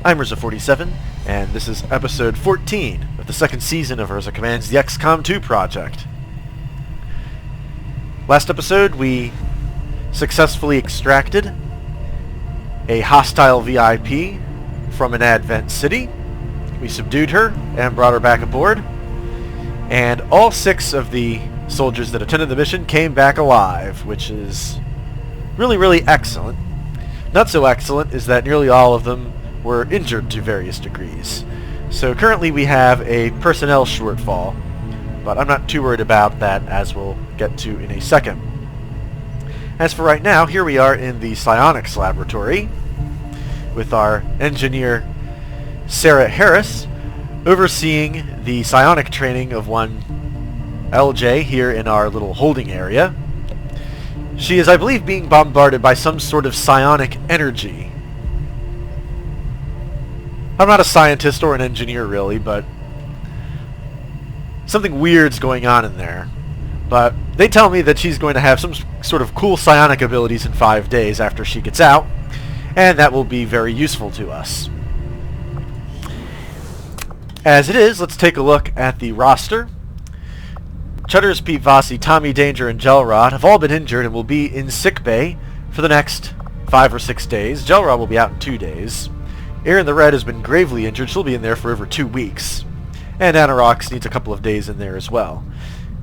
I'm Urza47, and this is episode 14 of the second season of Urza Commands the XCOM 2 project. Last episode, we successfully extracted a hostile VIP from an Advent city. We subdued her and brought her back aboard, and all 6 of the soldiers that attended the mission came back alive, which is really excellent. Not so excellent is that nearly all of them were injured to various degrees. So currently we have a personnel shortfall, but I'm not too worried about that, as we'll get to in a second. As for right now, here we are in the psionics laboratory with our engineer Sarah Harris overseeing the psionic training of one LJ here in our little holding area. She is, I believe, being bombarded by some sort of psionic energy. I'm not a scientist or an engineer, really, but something weird's going on in there. But they tell me that she's going to have some sort of cool psionic abilities in 5 days after she gets out, and that will be very useful to us. As it is, let's take a look at the roster. Chutters, Pete Vossi, Tommy Danger, and Gelrod have all been injured and will be in sick bay for the next 5 or 6 days. Gelrod will be out in 2 days. Erin the Red has been gravely injured. She'll be in there for over 2 weeks. And Anorax needs a couple of days in there as well.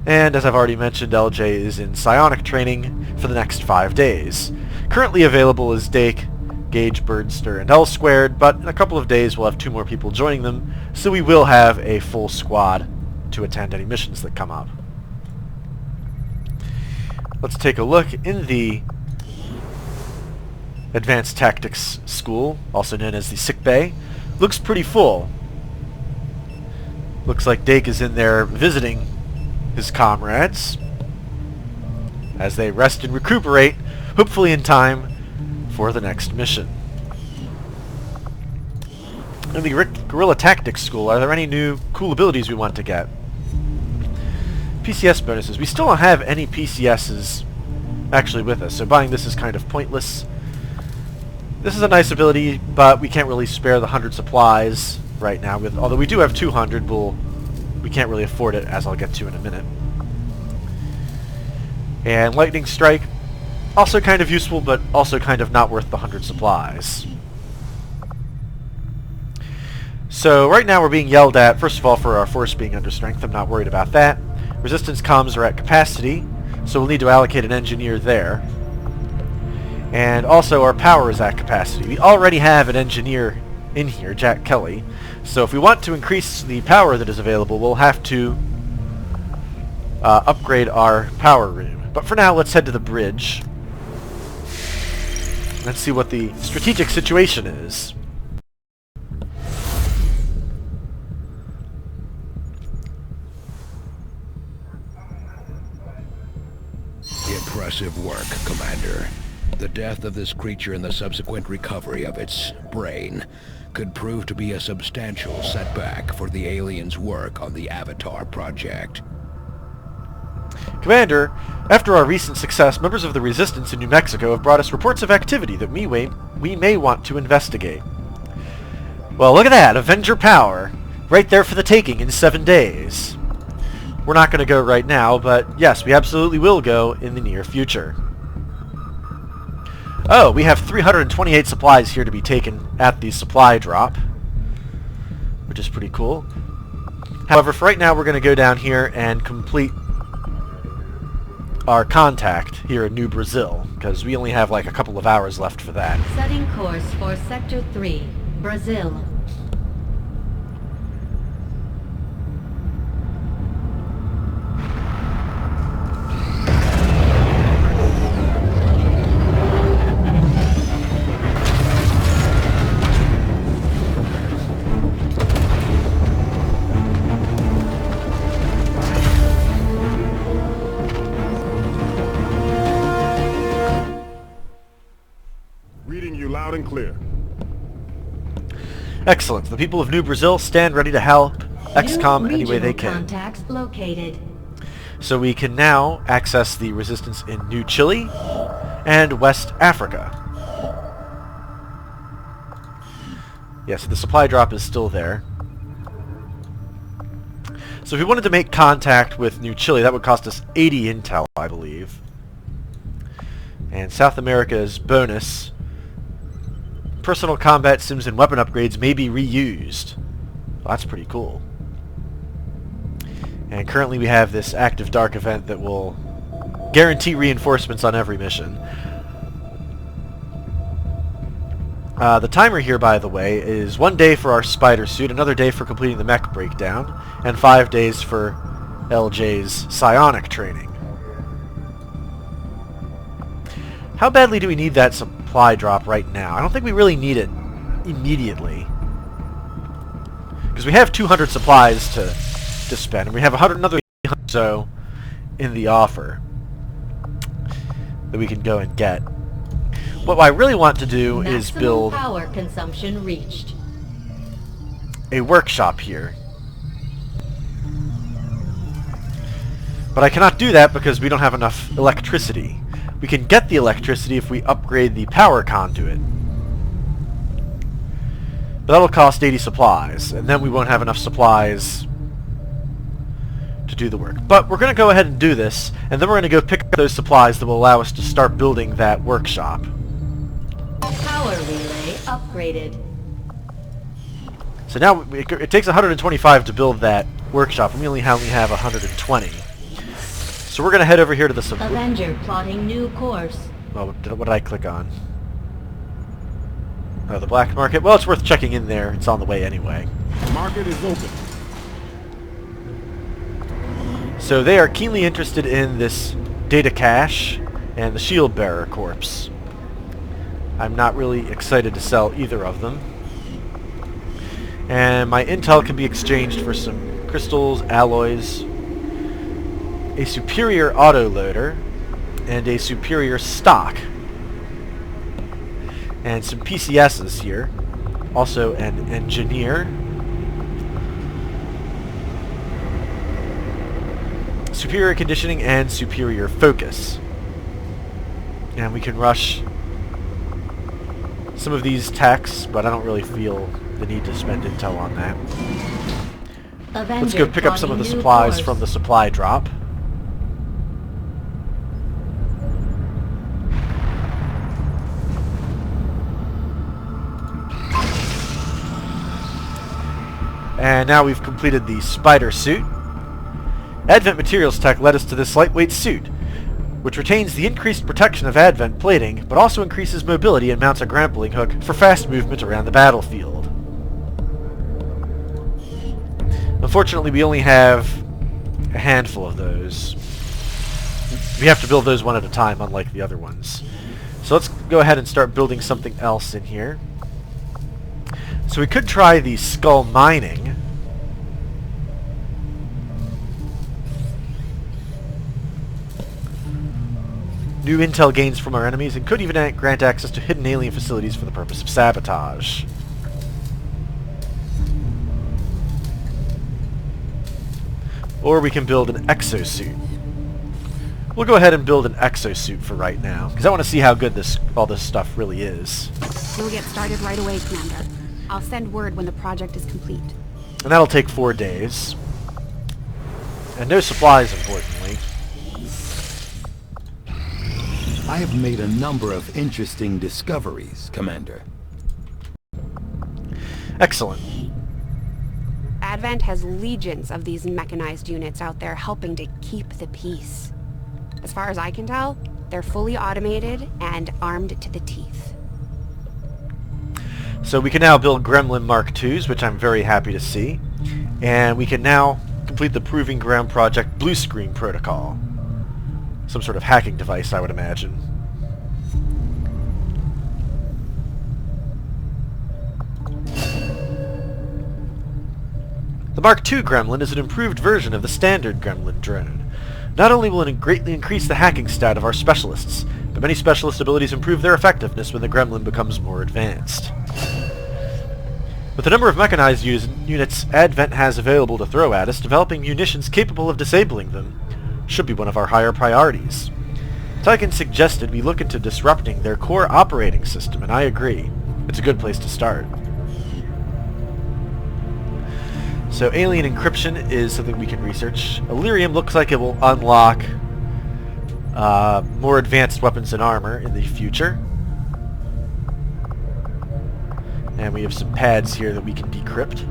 And as I've already mentioned, LJ is in psionic training for the next 5 days. Currently available is Dake, Gage, Birdster, and L Squared, but in a couple of days we'll have 2 more people joining them, so we will have a full squad to attend any missions that come up. Let's take a look in the Advanced Tactics School, also known as the Sick Bay. Looks pretty full. Looks like Dake is in there visiting his comrades as they rest and recuperate, hopefully in time for the next mission. In the Guerrilla Tactics School, are there any new cool abilities we want to get? PCS bonuses. We still don't have any PCSs actually with us, so buying this is kind of pointless. This is a nice ability, but we can't really spare the 100 supplies right now. Although we do have 200, we can't really afford it, as I'll get to in a minute. And Lightning Strike, also kind of useful, but also kind of not worth the 100 supplies. So right now we're being yelled at, first of all, for our force being under strength. I'm not worried about that. Resistance comms are at capacity, so we'll need to allocate an engineer there. And also our power is at capacity. We already have an engineer in here, Jack Kelly, so if we want to increase the power that is available, we'll have to upgrade our power room. But for now, let's head to the bridge. Let's see what the strategic situation is. Impressive work, Commander. The death of this creature and the subsequent recovery of its brain could prove to be a substantial setback for the aliens' work on the Avatar project. Commander, after our recent success, members of the Resistance in New Mexico have brought us reports of activity that we may want to investigate. Well, look at that! Avenger power! Right there for the taking in 7 days. We're not going to go right now, but yes, we absolutely will go in the near future. Oh, we have 328 supplies here to be taken at the supply drop, which is pretty cool. However, for right now, we're going to go down here and complete our contact here in New Brazil, because we only have like a couple of hours left for that. Setting course for Sector 3, Brazil. Loud and clear. Excellent. The people of New Brazil stand ready to help XCOM any way they can. Contacts located. So we can now access the resistance in New Chile and West Africa. Yeah, so the supply drop is still there. So if we wanted to make contact with New Chile, that would cost us 80 intel, I believe. And South America's bonus: personal combat sims and weapon upgrades may be reused. Well, that's pretty cool. And currently we have this active dark event that will guarantee reinforcements on every mission. The timer here, by the way, is 1 day for our spider suit, another day for completing the mech breakdown, and 5 days for LJ's psionic training. How badly do we need that supply drop right now? I don't think we really need it immediately, because we have 200 supplies to spend, and we have another 300 or so in the offer that we can go and get. What I really want to do is build power consumption reached. a workshop here. But I cannot do that because we don't have enough electricity. We can get the electricity if we upgrade the power conduit. But that'll cost 80 supplies, and then we won't have enough supplies to do the work. But we're going to go ahead and do this, and then we're going to go pick up those supplies that will allow us to start building that workshop. Power relay upgraded. So now it takes 125 to build that workshop, and we only have 120. So we're going to head over here to the... Avenger plotting new course. Oh, what did I click on? Oh, the black market? Well, it's worth checking in there. It's on the way anyway. Market is open. So they are keenly interested in this data cache and the shield bearer corpse. I'm not really excited to sell either of them. And my intel can be exchanged for some crystals, alloys, a superior autoloader, and a superior stock. And some PCSs here. Also an engineer. Superior conditioning and superior focus. And we can rush some of these techs, but I don't really feel the need to spend intel on that. Let's go pick up some of the supplies from the supply drop. And now we've completed the spider suit. Advent Materials Tech led us to this lightweight suit, which retains the increased protection of Advent plating, but also increases mobility and mounts a grappling hook for fast movement around the battlefield. Unfortunately, we only have a handful of those. We have to build those one at a time, unlike the other ones. So let's go ahead and start building something else in here. So we could try the skull mining. New intel gains from our enemies, and could even grant access to hidden alien facilities for the purpose of sabotage. Or we can build an exosuit. We'll go ahead and build an exosuit for right now, because I want to see how good all this stuff really is. We'll get started right away, Commander. I'll send word when the project is complete. And that'll take 4 days. And no supplies, importantly. I have made a number of interesting discoveries, Commander. Excellent. Advent has legions of these mechanized units out there helping to keep the peace. As far as I can tell, they're fully automated and armed to the teeth. So we can now build Gremlin Mark IIs, which I'm very happy to see. And we can now complete the Proving Ground Project Blue Screen Protocol. Some sort of hacking device, I would imagine. The Mark II Gremlin is an improved version of the standard Gremlin drone. Not only will it greatly increase the hacking stat of our specialists, but many specialist abilities improve their effectiveness when the Gremlin becomes more advanced. With the number of mechanized units Advent has available to throw at us, developing munitions capable of disabling them should be one of our higher priorities. Tyken suggested we look into disrupting their core operating system, and I agree. It's a good place to start. So alien encryption is something we can research. Illyrium looks like it will unlock more advanced weapons and armor in the future. And we have some pads here that we can decrypt.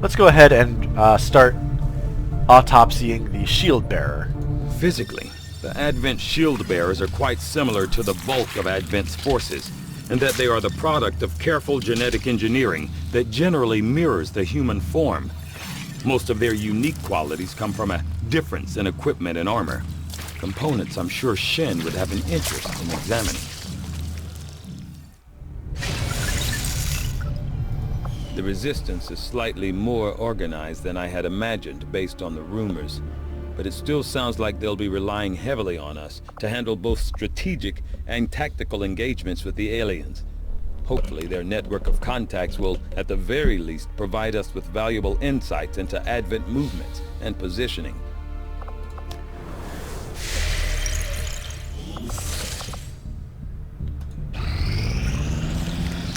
Let's go ahead and start autopsying the shield bearer. Physically, the Advent shield bearers are quite similar to the bulk of Advent's forces, in that they are the product of careful genetic engineering that generally mirrors the human form. Most of their unique qualities come from a difference in equipment and armor. Components I'm sure Shen would have an interest in examining. The Resistance is slightly more organized than I had imagined based on the rumors, but it still sounds like they'll be relying heavily on us to handle both strategic and tactical engagements with the aliens. Hopefully their network of contacts will, at the very least, provide us with valuable insights into Advent movements and positioning.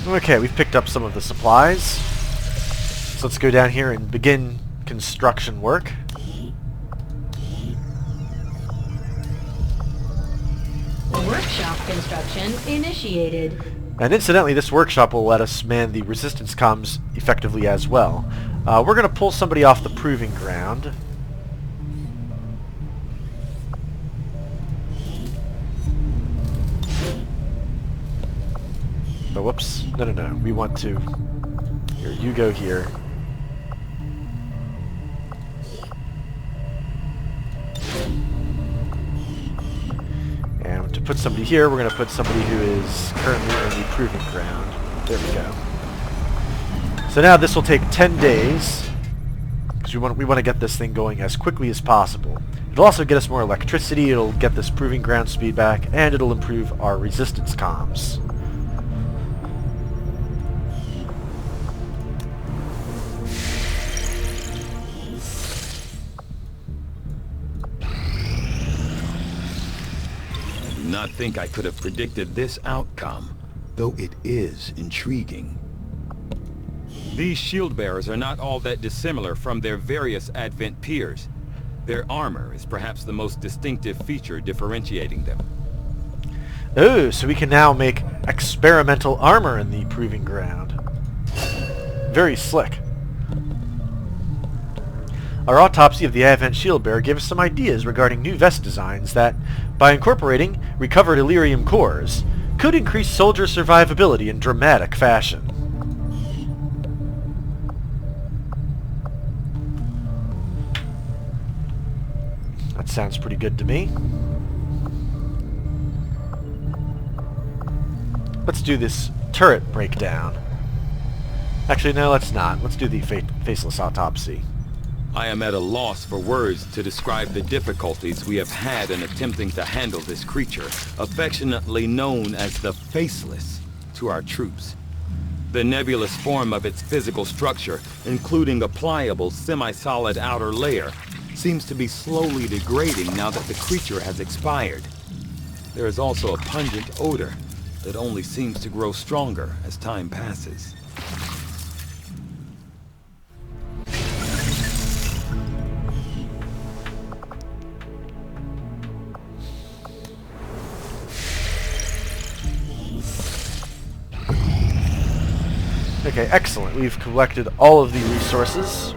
Okay, we've picked up some of the supplies. So let's go down here and begin construction work. Workshop construction initiated. And incidentally, this workshop will let us man the resistance comms effectively as well. We're going to pull somebody off the proving ground. Oh, whoops. No. We want to... Here, you go here. And to put somebody here, we're going to put somebody who is currently in the proving ground. There we go. So now this will take 10 days, because we want to get this thing going as quickly as possible. It'll also get us more electricity, it'll get this proving ground speed back, and it'll improve our resistance comms. Not think I could have predicted this outcome, though it is intriguing. These shield bearers are not all that dissimilar from their various Advent peers. Their armor is perhaps the most distinctive feature differentiating them. Oh, so we can now make experimental armor in the proving ground. Very slick. Our autopsy of the Advent shield bearer gave us some ideas regarding new vest designs that, by incorporating recovered Illyrium cores, could increase soldier survivability in dramatic fashion. That sounds pretty good to me. Let's do this turret breakdown. Actually, no, let's not. Let's do the faceless autopsy. I am at a loss for words to describe the difficulties we have had in attempting to handle this creature, affectionately known as the Faceless, to our troops. The nebulous form of its physical structure, including a pliable, semi-solid outer layer, seems to be slowly degrading now that the creature has expired. There is also a pungent odor that only seems to grow stronger as time passes. Okay, excellent. We've collected all of the resources.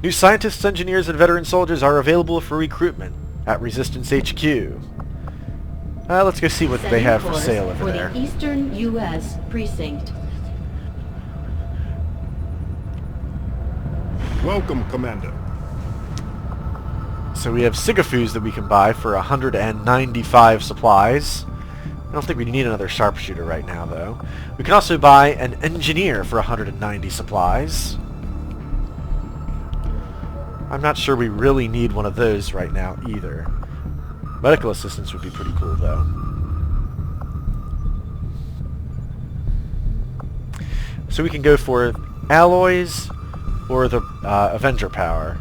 New scientists, engineers, and veteran soldiers are available for recruitment at Resistance HQ. Let's go see what they have for sale over there. For the Eastern U.S. Precinct. Welcome, Commander. So we have Sigafus that we can buy for 195 supplies. I don't think we need another sharpshooter right now, though. We can also buy an engineer for 190 supplies. I'm not sure we really need one of those right now, either. Medical assistance would be pretty cool, though. So we can go for alloys or the Avenger power.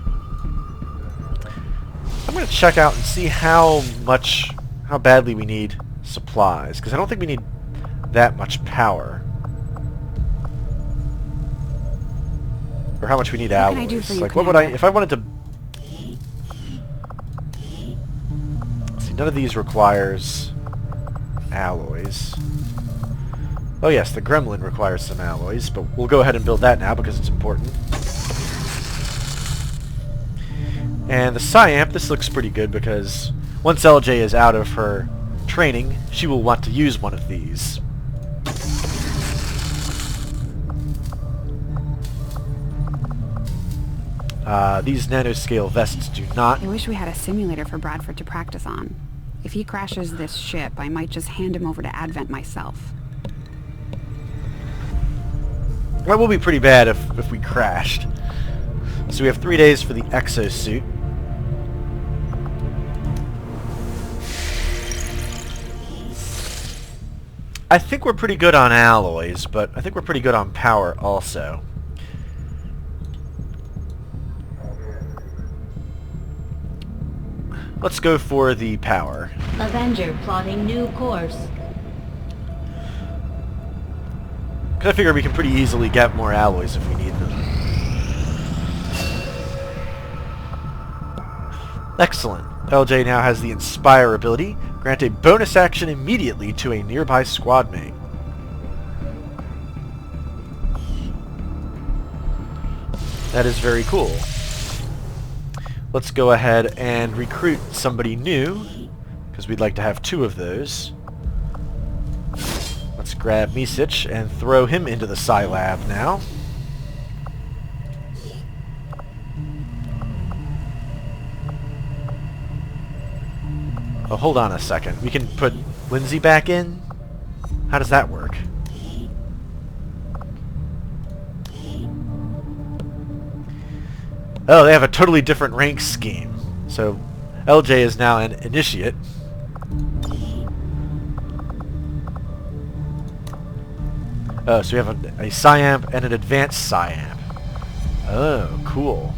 I'm going to check out and see how much how badly we need supplies, because I don't think we need that much power. Or how much we need What alloys. can I do for you, Like, what would I... Commander? If I wanted to... See, none of these requires alloys. Oh yes, the gremlin requires some alloys, but we'll go ahead and build that now because it's important. And the Psyamp, this looks pretty good because once LJ is out of her training, she will want to use one of these. These nanoscale vests do not. I wish we had a simulator for Bradford to practice on. If he crashes this ship, I might just hand him over to Advent myself. That will be pretty bad if we crashed. So we have 3 days for the exosuit. I think we're pretty good on alloys, but I think we're pretty good on power also. Let's go for the power. Avenger plotting new course. Because I figure we can pretty easily get more alloys if we need them. Excellent. LJ now has the Inspire ability. Grant a bonus action immediately to a nearby squad mate. That is very cool. Let's go ahead and recruit somebody new, because we'd like to have 2 of those. Let's grab Misich and throw him into the Psi Lab now. Oh, hold on a second. We can put Lindsay back in? How does that work? Oh, they have a totally different rank scheme. So, LJ is now an initiate. Oh, so we have a Psyamp and an advanced Psyamp. Oh, cool.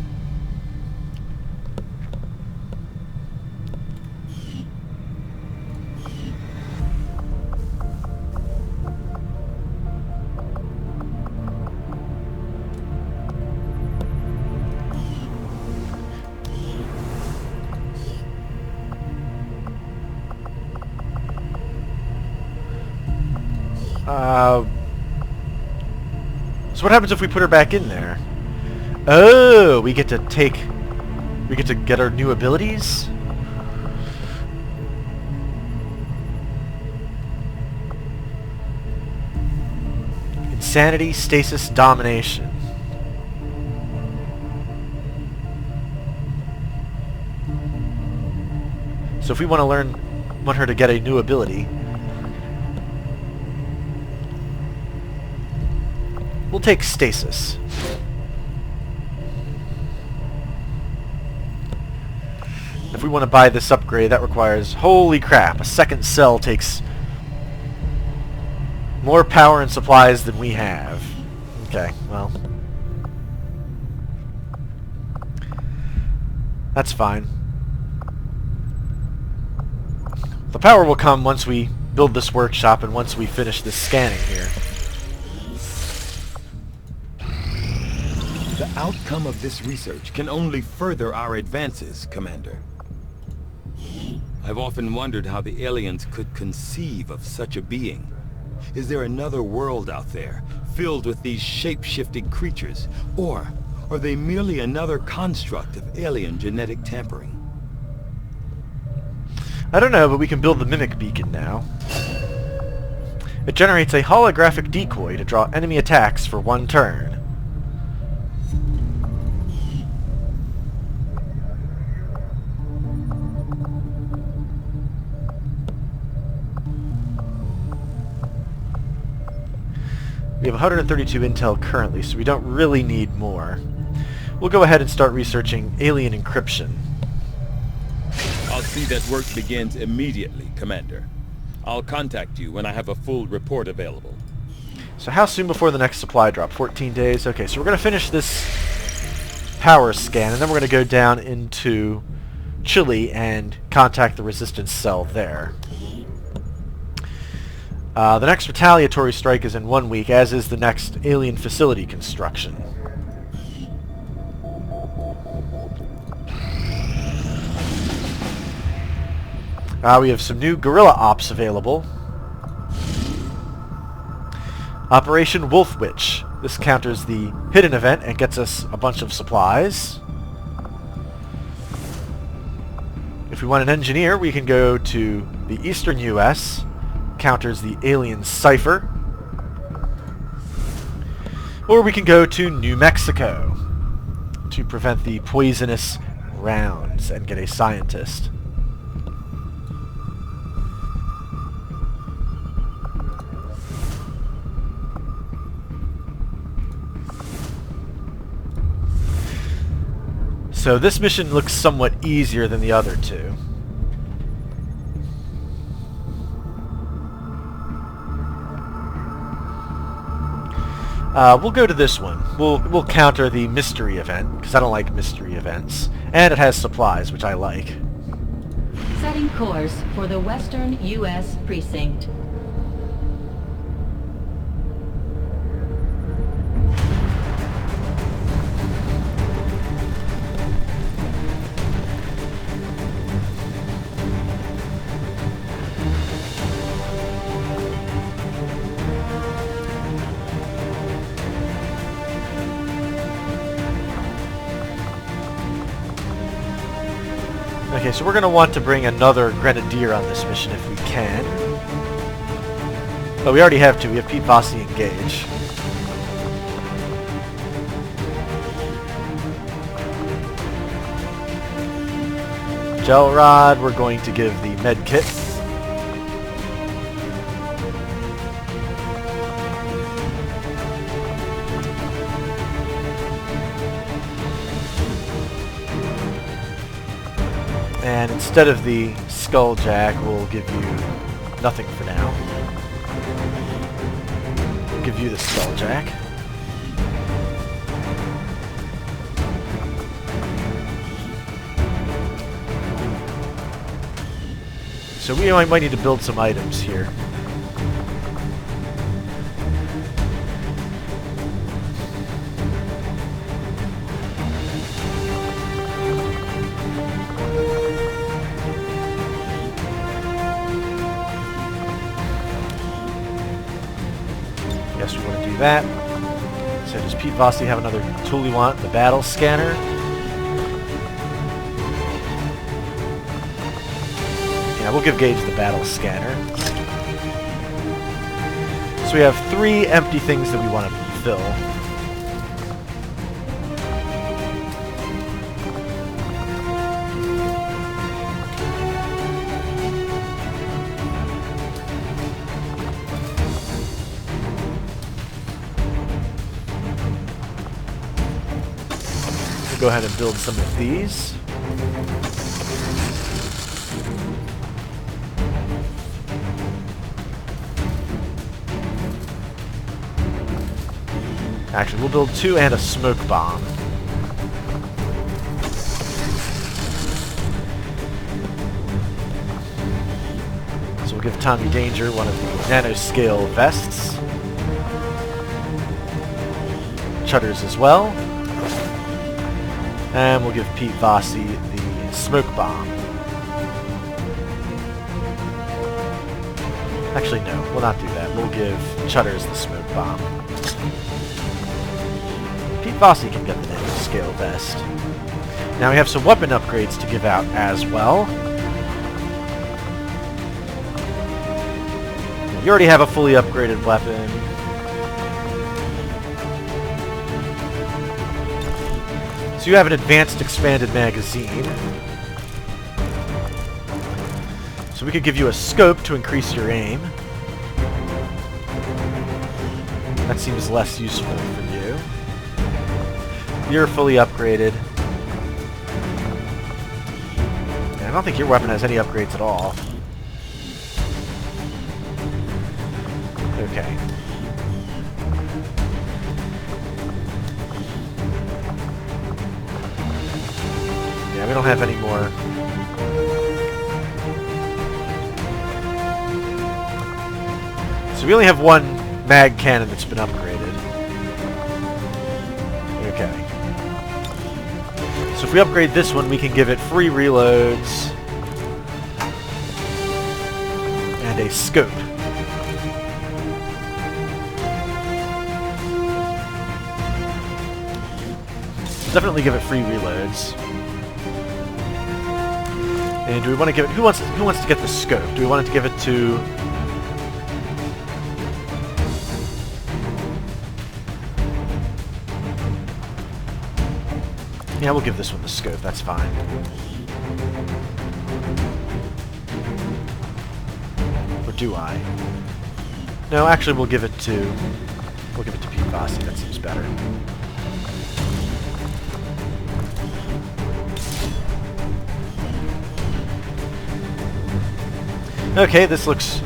So what happens if we put her back in there? Oh, we get to get our new abilities? Insanity, Stasis, Domination. So if we want her to get a new ability, we'll take Stasis. If we want to buy this upgrade, that requires... Holy crap, a second cell takes more power and supplies than we have. Okay, well... that's fine. The power will come once we build this workshop and once we finish this scanning here. The outcome of this research can only further our advances, Commander. I've often wondered how the aliens could conceive of such a being. Is there another world out there, filled with these shape-shifting creatures? Or are they merely another construct of alien genetic tampering? I don't know, but we can build the Mimic Beacon now. It generates a holographic decoy to draw enemy attacks for 1 turn. We have 132 intel currently, so we don't really need more. We'll go ahead and start researching alien encryption. I'll see that work begins immediately, Commander. I'll contact you when I have a full report available. So how soon before the next supply drop? 14 days? Okay, so we're going to finish this power scan, and then we're going to go down into Chile and contact the resistance cell there. The next retaliatory strike is in 1 week, as is the next alien facility construction. We have some new guerrilla ops available. Operation Wolf Witch. This counters the hidden event and gets us a bunch of supplies. If we want an engineer, we can go to the eastern U.S., counters the alien cipher. Or we can go to New Mexico to prevent the poisonous rounds and get a scientist. So this mission looks somewhat easier than the other two. We'll go to this one. We'll counter the mystery event, because I don't like mystery events. And it has supplies, which I like. Setting course for the Western U.S. Precinct. Okay, so we're going to want to bring another Grenadier on this mission if we can. But we already have two. We have Pete Vossi engaged. Gel Rod, we're going to give the med kit. And instead of the Skulljack, we'll give you nothing for now. We'll give you the Skulljack. So we might need to build some items here. Guess we want to do that. So does Pete Vossi have another tool we want? The battle scanner. Yeah, we'll give Gage the battle scanner. So we have 3 empty things that we want to fill. Go ahead and build some of these. Actually, we'll build 2 and a smoke bomb. So we'll give Tommy Danger one of the nanoscale vests. Chutters as well. And we'll give Pete Vossi the smoke bomb. Actually, no, we'll not do that. We'll give Chutters the smoke bomb. Pete Vossi can get the nanoscale vest. Now we have some weapon upgrades to give out as well. You already have a fully upgraded weapon. So you have an advanced expanded magazine. So we could give you a scope to increase your aim. That seems less useful for you. You're fully upgraded. Yeah, I don't think your weapon has any upgrades at all. Okay. Yeah, we don't have any more So we only have one mag cannon that's been upgraded. Okay. So if we upgrade this one, we can give it free reloads and a scope. Definitely give it free reloads. And do we want to give it? Who wants to get the scope? Do we want to give it to? Yeah, we'll give this one the scope. That's fine. Or do I? No, actually, we'll give it to Pete Vossi. That seems better. Okay, this looks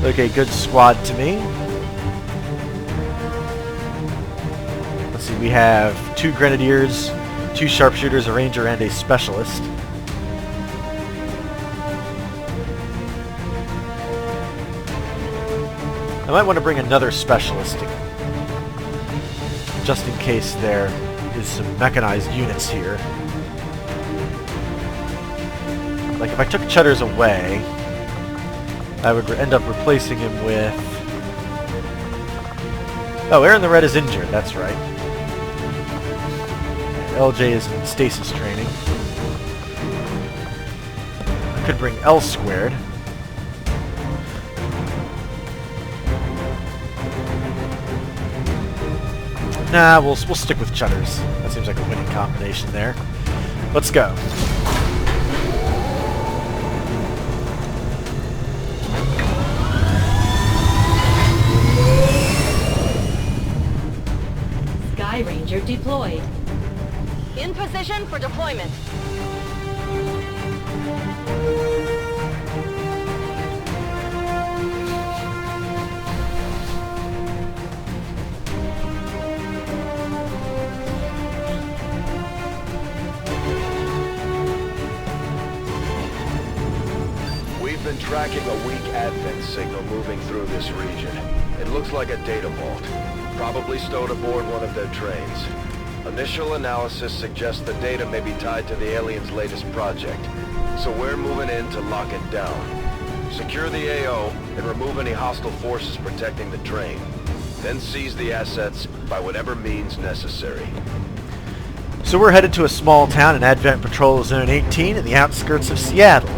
like a good squad to me. Let's see, we have 2 grenadiers, 2 sharpshooters, a ranger, and a specialist. I might want to bring another specialist, just in case there is some mechanized units here. Like, if I took Cheddar's away, I would end up replacing him with... Oh, Aaron the Red is injured, that's right. LJ is in stasis training. I could bring L squared. Nah, we'll stick with Cheddar's. That seems like a winning combination there. Let's go. Sky Ranger deployed. In position for deployment. We've been tracking a weak advent signal moving through this region. It looks like a data vault, probably stowed aboard one of their trains. Initial analysis suggests the data may be tied to the aliens' latest project, so we're moving in to lock it down. Secure the AO and remove any hostile forces protecting the train. Then seize the assets by whatever means necessary. So we're headed to a small town in Advent Patrol Zone 18 in the outskirts of Seattle.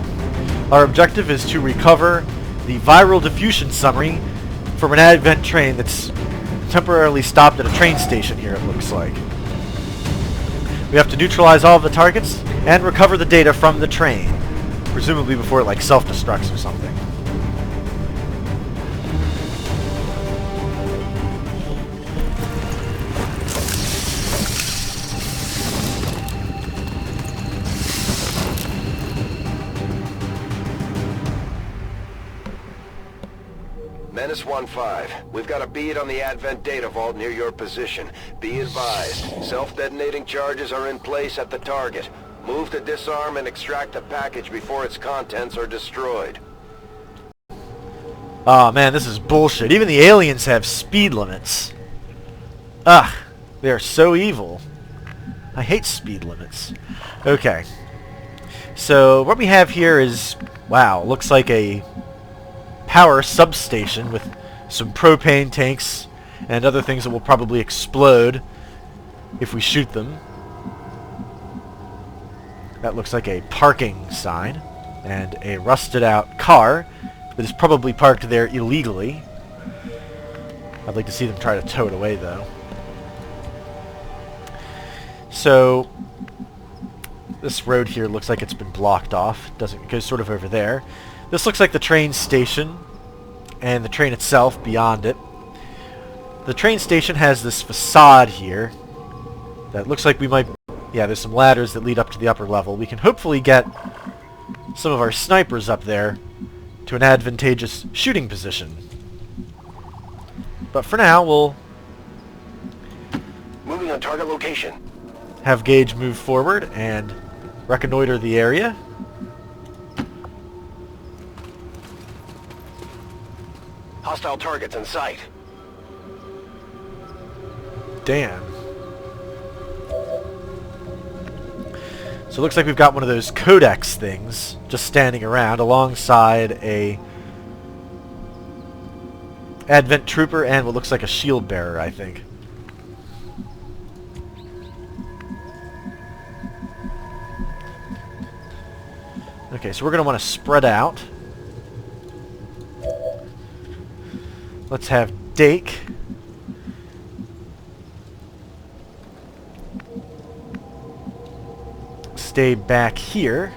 Our objective is to recover the viral diffusion summary from an Advent train that's temporarily stopped at a train station here, it looks like. We have to neutralize all of the targets and recover the data from the train, presumably before it like self-destructs or something. Menace 1-5, we've got a bead on the Advent data vault near your position. Be advised, self-detonating charges are in place at the target. Move to disarm and extract the package before its contents are destroyed. Oh man, this is bullshit. Even the aliens have speed limits. Ugh, they are so evil. I hate speed limits. Okay. So what we have here is, wow, looks like a power substation with some propane tanks and other things that will probably explode if we shoot them. That looks like a parking sign and a rusted out car that is probably parked there illegally. I'd like to see them try to tow it away though. So this road here looks like it's been blocked off. It goes sort of over there. This looks like the train station and the train itself beyond it. The train station has this facade here that looks like we might... Yeah, there's some ladders that lead up to the upper level. We can hopefully get some of our snipers up there to an advantageous shooting position. But for now, we'll Moving on target location. have Gage move forward and reconnoiter the area. Hostile targets in sight. Damn. So it looks like we've got one of those codex things just standing around alongside a Advent Trooper and what looks like a shield bearer, I think. Okay, so we're going to want to spread out. Let's have Dake stay back here.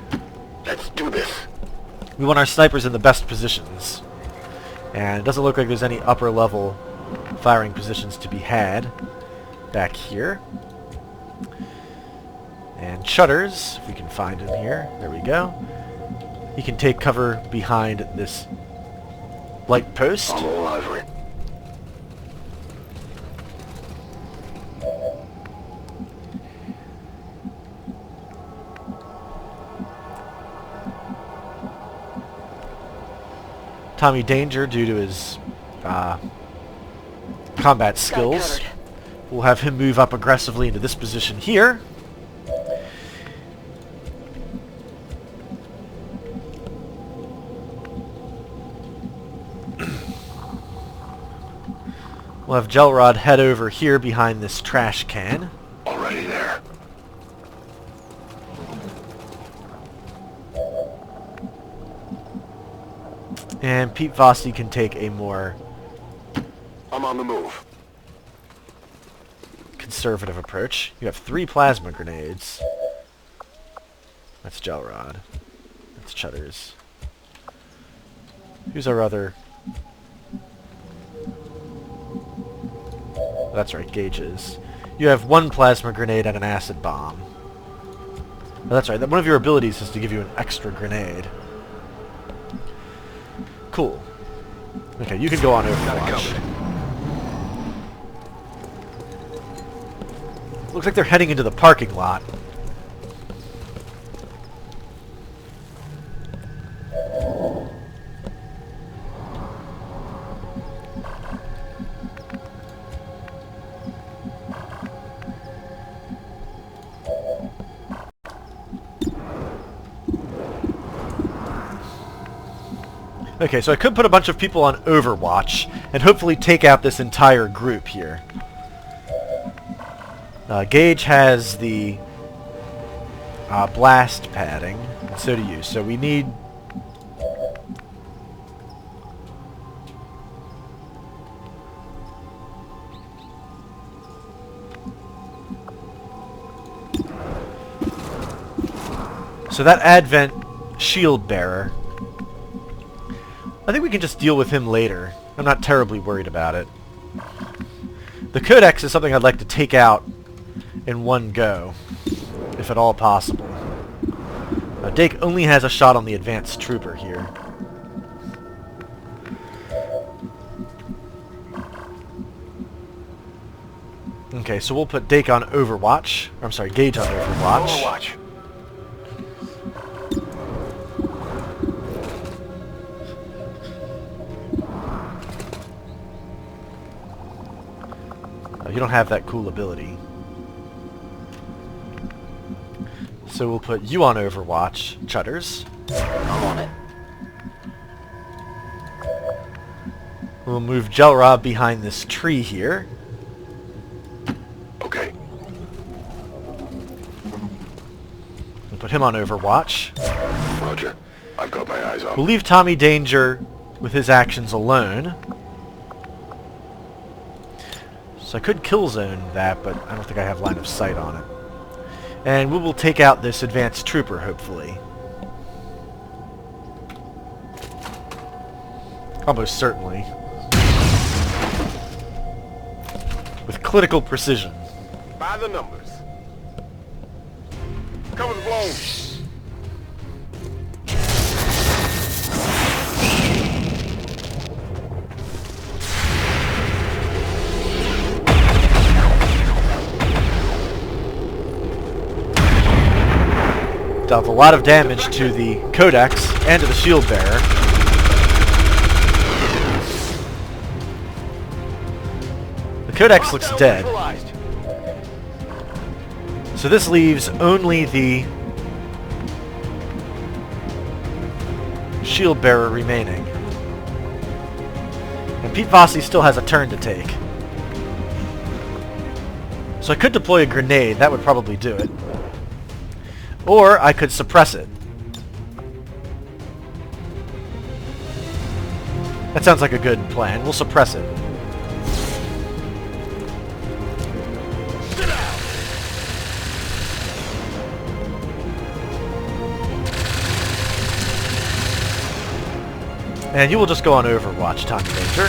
Let's do this. We want our snipers in the best positions. And it doesn't look like there's any upper level firing positions to be had back here. And Shutters, if we can find him here. There we go. He can take cover behind this light post. I'm all over it. Tommy Danger, due to his combat skills, we'll have him move up aggressively into this position here. We'll have Gelrod head over here behind this trash can. Already there. And Pete Vosti can take a more I'm on the move. conservative approach. You have 3 plasma grenades. That's Gelrod. That's Chutters. Who's our other... Oh, that's right, Gauges. You have 1 plasma grenade and an acid bomb. Oh, that's right, one of your abilities is to give you an extra grenade. Cool. Okay, you can go on Overwatch. Looks like they're heading into the parking lot. Okay, so I could put a bunch of people on Overwatch and hopefully take out this entire group here. Gage has the blast padding, and so do you. So we need... So that Advent shield bearer, I think we can just deal with him later. I'm not terribly worried about it. The Codex is something I'd like to take out in one go, if at all possible. Dake only has a shot on the advanced trooper here. Okay, so we'll put Dake on Overwatch. Or, I'm sorry, Gage on Overwatch. You don't have that cool ability. So we'll put you on Overwatch, Chutters. I'm on it. We'll move Gelrod behind this tree here. Okay. We'll put him on Overwatch. Roger. I've got my eyes on. We'll leave Tommy Danger with his actions alone. So I could kill zone that, but I don't think I have line of sight on it. And we will take out this advanced trooper, hopefully. Almost certainly. With critical precision. By the numbers. Cover's blown. Dealt a lot of damage to the Codex and to the shield bearer. Codex looks Hostile dead. neutralized. So this leaves only the shield bearer remaining. And Pete Vossi still has a turn to take. So I could deploy a grenade, that would probably do it. Or I could suppress it. That sounds like a good plan. We'll suppress it. Sit down. And you will just go on Overwatch, Tommy Danger.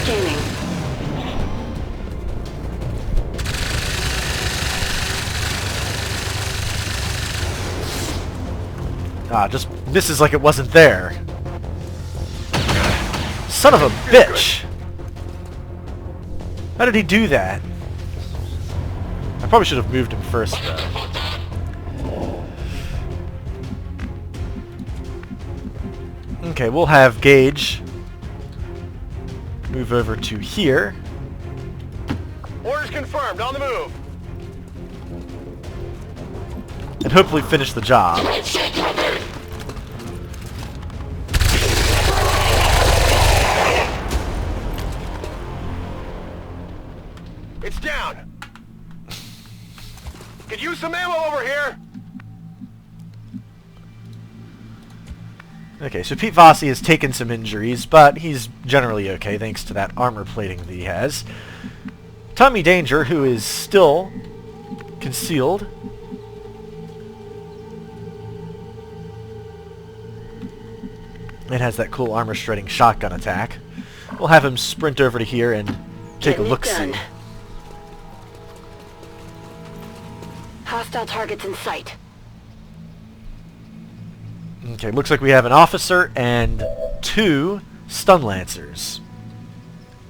Scanning. Ah, just misses like it wasn't there. Son of a bitch! How did he do that? I probably should have moved him first, though. Okay, we'll have Gage move over to here. Orders confirmed. On the move. And hopefully finish the job. It's down. Could use some ammo over here. Okay, so Pete Vossi has taken some injuries, but he's generally okay thanks to that armor plating that he has. Tommy Danger, who is still concealed, and has that cool armor shredding shotgun attack. We'll have him sprint over to here and take a Getting it look-see. done. Hostile targets in sight. Okay, looks like we have an officer and 2 stun lancers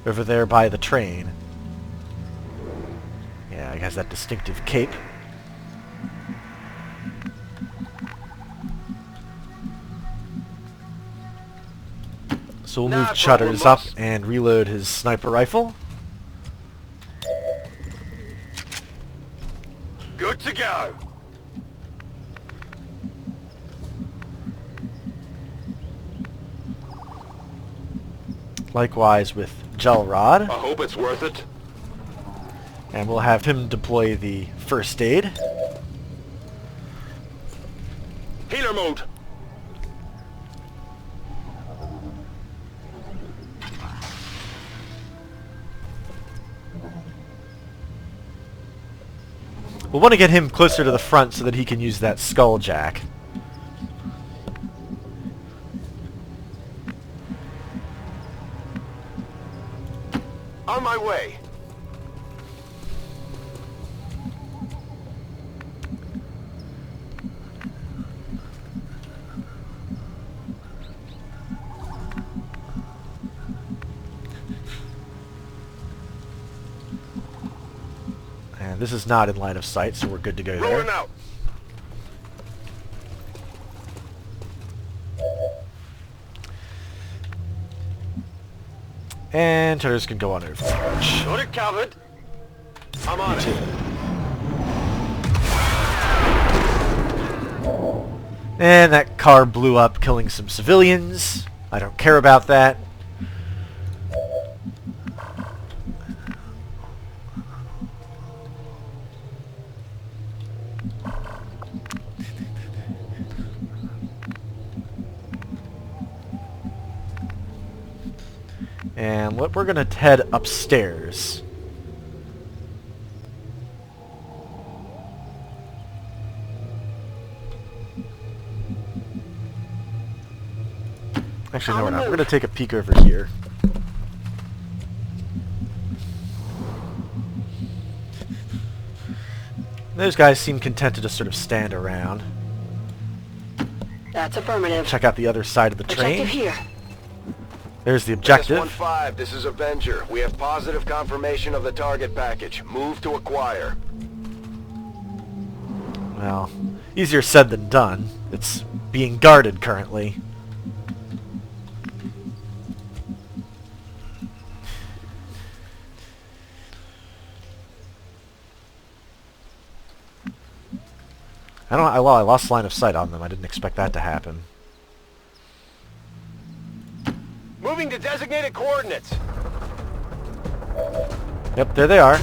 over there by the train. Yeah, he has that distinctive cape. So we'll move Not a Chutters problem, up boss. and reload his sniper rifle. Good to go. Likewise with Gel Rod. I hope it's worth it. And we'll have him deploy the first aid. Healer mode. We'll want to get him closer to the front so that he can use that skull jack. On my way. And this is not in line of sight, so we're good to go Rolling there. out. And Chutters can go on Overwatch. Got it covered. I'm on it. And that car blew up, killing some civilians. I don't care about that. And we're going to head upstairs. Actually, no, we're not. We're going to take a peek over here. Those guys seem content to just sort of stand around. That's affirmative. Check out the other side of the train. Objective here. There's the objective. S15, this is Avenger. We have positive confirmation of the target package. Move to acquire. Well, easier said than done. It's being guarded currently. I lost line of sight on them. I didn't expect that to happen. Moving to designated coordinates. Yep, there they are.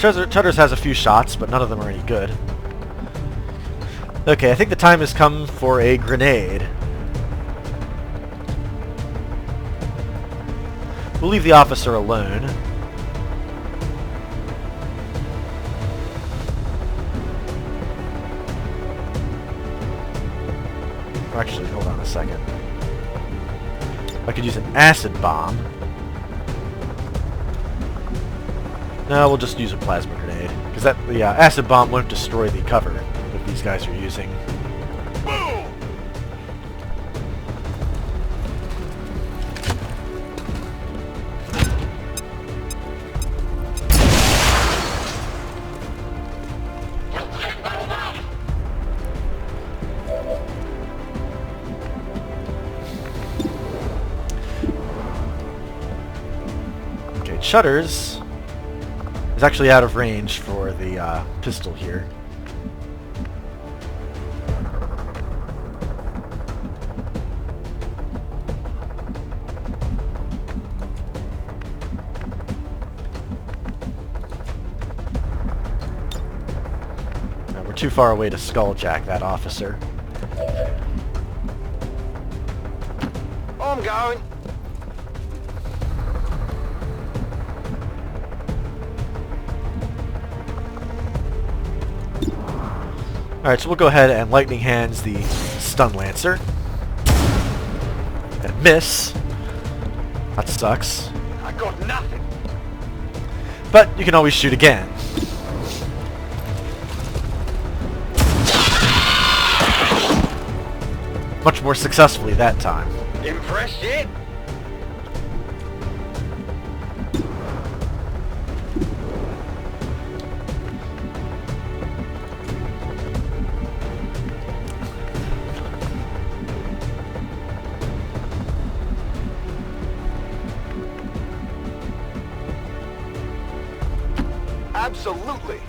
Chutters has a few shots, but none of them are any good. Okay, I think the time has come for a grenade. We'll leave the officer alone. Actually, hold on a second. I could use an acid bomb. No, we'll just use a plasma grenade. Because the acid bomb won't destroy the cover that these guys are using. Boom! Okay, Chutters is actually out of range for the pistol here. Now, we're too far away to skulljack that officer. Oh, I'm going. Alright, so we'll go ahead and Lightning Hands the Stun Lancer. And miss. That sucks. I got nothing. But you can always shoot again. Much more successfully that time. Impressed yet? Absolutely.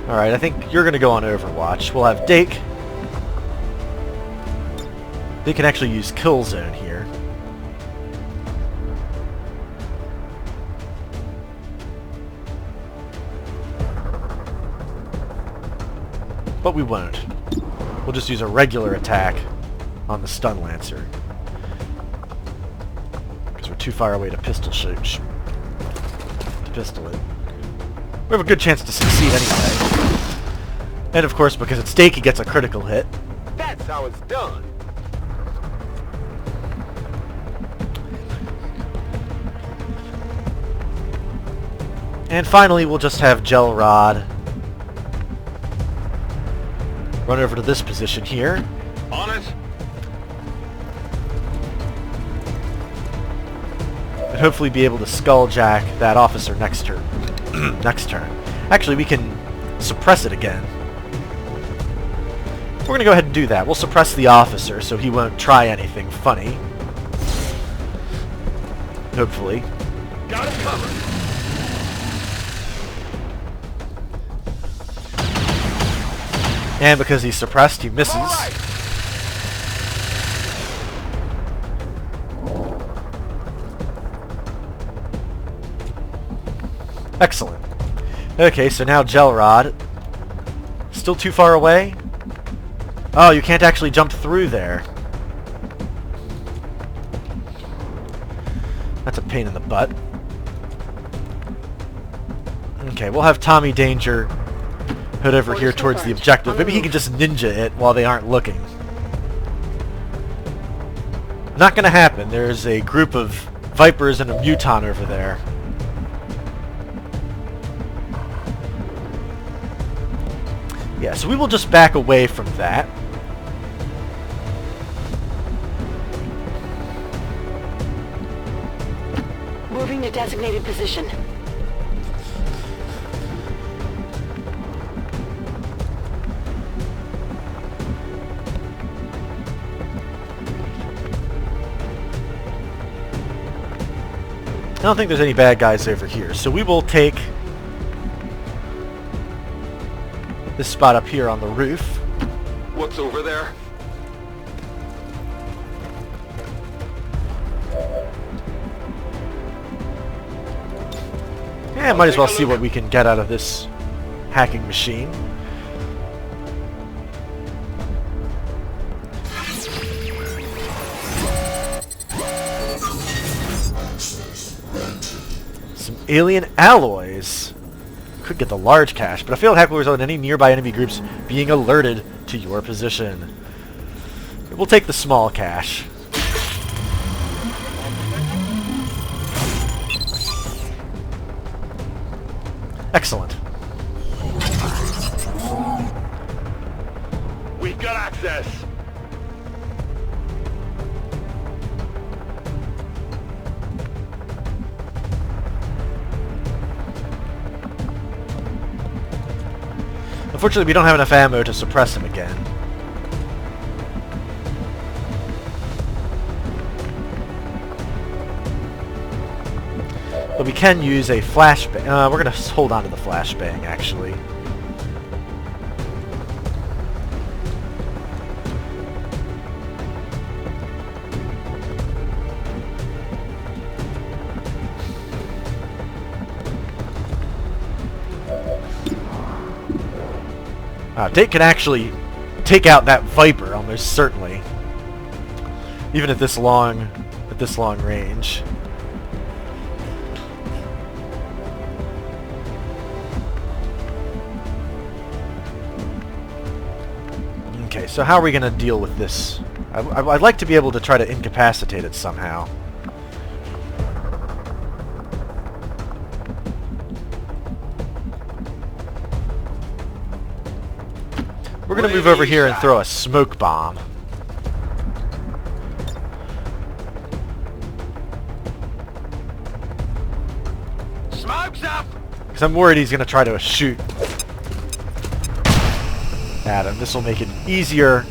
Alright, I think you're going to go on Overwatch. We'll have Dake. They can actually use Kill Zone here. But we won't. We'll just use a regular attack on the Stun Lancer. Because we're too far away to pistol shoot. To pistol it. We have a good chance to succeed anyway. And of course, because it's Dake, he gets a critical hit. That's how it's done. And finally, we'll just have Gel Rod run over to this position here. On it. And hopefully be able to skulljack that officer next turn. Next turn. Actually, we can suppress it again. We're going to go ahead and do that. We'll suppress the officer so he won't try anything funny. Hopefully. Got it covered. And because he's suppressed, he misses. All right. Excellent. Okay, so now Gel Rod. Still too far away? Oh, you can't actually jump through there. That's a pain in the butt. Okay, we'll have Tommy Danger head over here towards the objective. Maybe he can just ninja it while they aren't looking. Not gonna happen. There's a group of Vipers and a Muton over there. Yeah, so we will just back away from that. Moving to designated position. I don't think there's any bad guys over here, so we will take this spot up here on the roof. What's over there? Yeah, might as well see what we can get out of this hacking machine. Some alien alloys. Could get the large cache, but a failed hack will result in any nearby enemy groups being alerted to your position. We'll take the small cache. Excellent. We've got access. Unfortunately, we don't have enough ammo to suppress him again. But we can use a flashbang. We're going to hold on to the flashbang, actually. Date can actually take out that Viper almost certainly, even at this long range. Okay, so how are we going to deal with this? I'd like to be able to try to incapacitate it somehow. We're going to move over here and throw a smoke bomb. Smoke's up! Because I'm worried he's going to try to shoot at him. This will make it easier